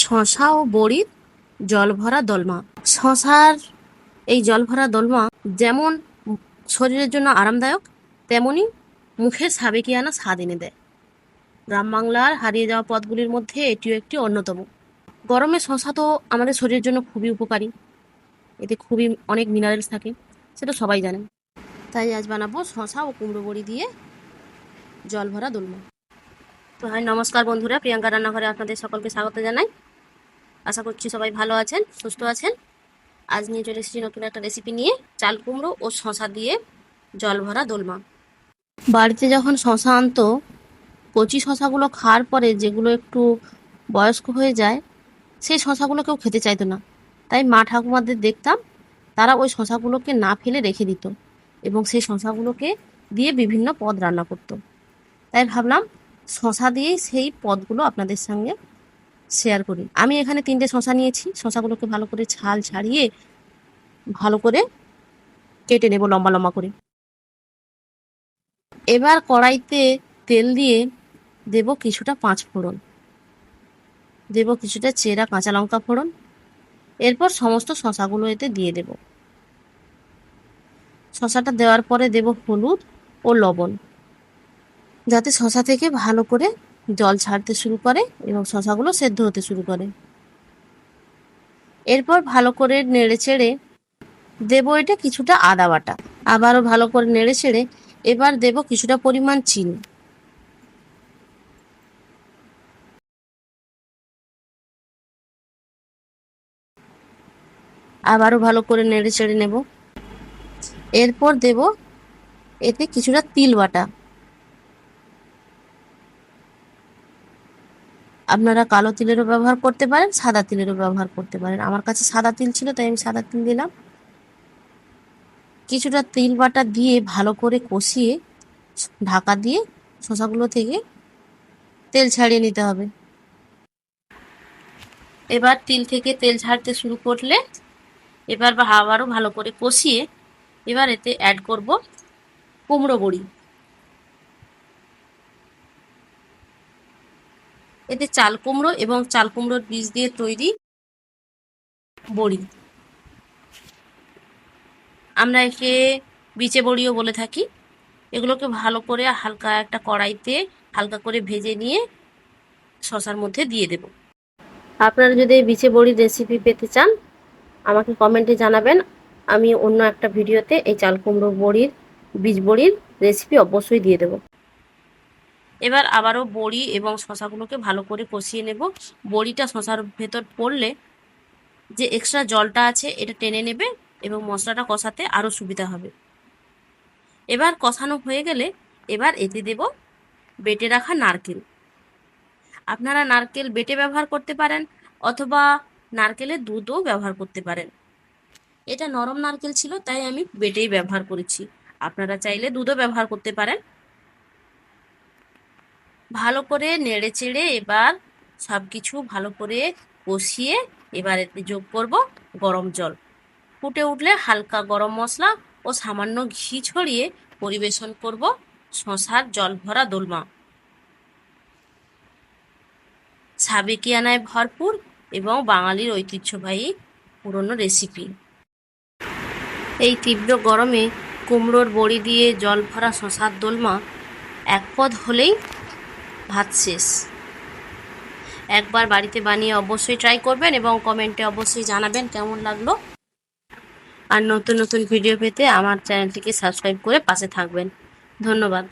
শশা ও বড়ির জলভরা দোলমা। শশার এই জলভরা দোলমা যেমন শরীরের জন্য আরামদায়ক, তেমনি মুখের সাবেকিয়ানা স্বাদ এনে দেয়। গ্রাম বাংলার হারিয়ে যাওয়া পদগুলির মধ্যে এটিও একটি অন্যতম। গরমে শশা তো আমাদের শরীরের জন্য খুবই উপকারী, এতে খুবই অনেক মিনারেলস থাকে, সেটা সবাই জানেন। তাই আজ বানাবো শশা ও কুমড়ো বড়ি দিয়ে জলভরা দোলমা। তো হাই নমস্কার বন্ধুরা, প্রিয়াঙ্কা রান্নাঘরে আপনাদের সকলকে স্বাগত জানাই। আশা করছি সবাই ভালো আছেন, সুস্থ আছেন। আজ নিয়ে চলে এসেছি নতুন একটা রেসিপি নিয়ে, চাল কুমড়ো ও শশা দিয়ে জলভরা দোলমা। বাড়িতে যখন শশা আনতো, কচি শশাগুলো খাওয়ার পরে যেগুলো একটু বয়স্ক হয়ে যায়, সেই শশাগুলো কেউ খেতে চাইতো না। তাই মা ঠাকুমাদের দেখতাম তারা ওই শশাগুলোকে না ফেলে রেখে দিত এবং সেই শশাগুলোকে দিয়ে বিভিন্ন পদ রান্না করতো। তাই ভাবলাম শশা দিয়েই সেই পদগুলো আপনাদের সঙ্গে শেয়ার করি। আমি এখানে 3টে শশা নিয়েছি। শশাগুলোকে ভালো করে ছাল ছাড়িয়ে ভালো করে কেটে নেব লম্বা লম্বা করে। এবার কড়াইতে তেল দিয়ে দেব কিছুটা 5 ফোড়ন, দেব কিছুটা চেরা কাঁচা লঙ্কা ফোড়ন। এরপর সমস্ত শশাগুলো এতে দিয়ে দেব। শশাটা দেওয়ার পরে দেব হলুদ ও লবণ, যাতে শশা থেকে ভালো করে জল ছাড়তে শুরু করে এবং শশাগুলো সেদ্ধ হতে শুরু করে। এরপর ভালো করে নেড়ে চেড়ে দেব এটা কিছুটা আদা বাটা। আবারও ভালো করে নেড়ে চেড়ে এবার দেব কিছুটা পরিমাণ চিনি। আবারও ভালো করে নেড়ে চেড়ে নেব। এরপর দেব এতে কিছুটা তিল বাটা। আপনারা কালো তিলেরও ব্যবহার করতে পারেন, সাদা তিলেরও ব্যবহার করতে পারেন। আমার কাছে সাদা তিল ছিল তাই আমি সাদা তিল দিলাম। কিছুটা তিল বাটা দিয়ে ভালো করে কষিয়ে ঢাকা দিয়ে শশাগুলো থেকে তেল ছাড়িয়ে নিতে হবে। এবার তিল থেকে তেল ছাড়তে শুরু করলে এবার আবারও ভালো করে কষিয়ে এবার এতে অ্যাড করব কুমড়ো বড়ি। এতে চাল কুমড়ো এবং চাল কুমড়োর বীজ দিয়ে তৈরি বড়ি, আমরা একে বিচে বড়িও বলে থাকি। এগুলোকে ভালো করে হালকা একটা কড়াইতে হালকা করে ভেজে নিয়ে শশার মধ্যে দিয়ে দেব। আপনারা যদি এই বিচে বড়ির রেসিপি পেতে চান আমাকে কমেন্টে জানাবেন, আমি অন্য একটা ভিডিওতে এই চাল কুমড়ো বড়ির বীজ বড়ির রেসিপি অবশ্যই দিয়ে দেব। এবার আবারও বড়ি এবং শশাগুলোকে ভালো করে কষিয়ে নেব। বড়িটা শশার ভেতর পড়লে যে এক্সট্রা জলটা আছে এটা টেনে নেবে এবং মশলাটা কষাতে আরও সুবিধা হবে। এবার কষানো হয়ে গেলে এবার এতে দেব বেটে রাখা নারকেল। আপনারা নারকেল বেটে ব্যবহার করতে পারেন অথবা নারকেলের দুধও ব্যবহার করতে পারেন। এটা নরম নারকেল ছিল তাই আমি বেটেই ব্যবহার করেছি, আপনারা চাইলে দুধও ব্যবহার করতে পারেন। ভালো করে নেড়ে চেড়ে এবার সব কিছু ভালো করে কষিয়ে এবার এতে যোগ করব গরম জল। ফুটে উঠলে হালকা গরম মশলা ও সামান্য ঘি ছড়িয়ে পরিবেশন করব শশার জলভরা দোলমা। সাবেকিয়ানায় ভরপুর এবং বাঙালির ঐতিহ্যবাহী পুরনো রেসিপি। এই তীব্র গরমে কুমড়োর বড়ি দিয়ে জলভরা শশার দোলমা এক পদ হলেই ভাত শেষ। একবার বাড়িতে বানিয়ে অবশ্যই ট্রাই করবেন এবং কমেন্টে অবশ্যই জানাবেন কেমন লাগলো। আর নতুন নতুন ভিডিও পেতে আমার চ্যানেলটিকে সাবস্ক্রাইব করে পাশে থাকবেন। ধন্যবাদ।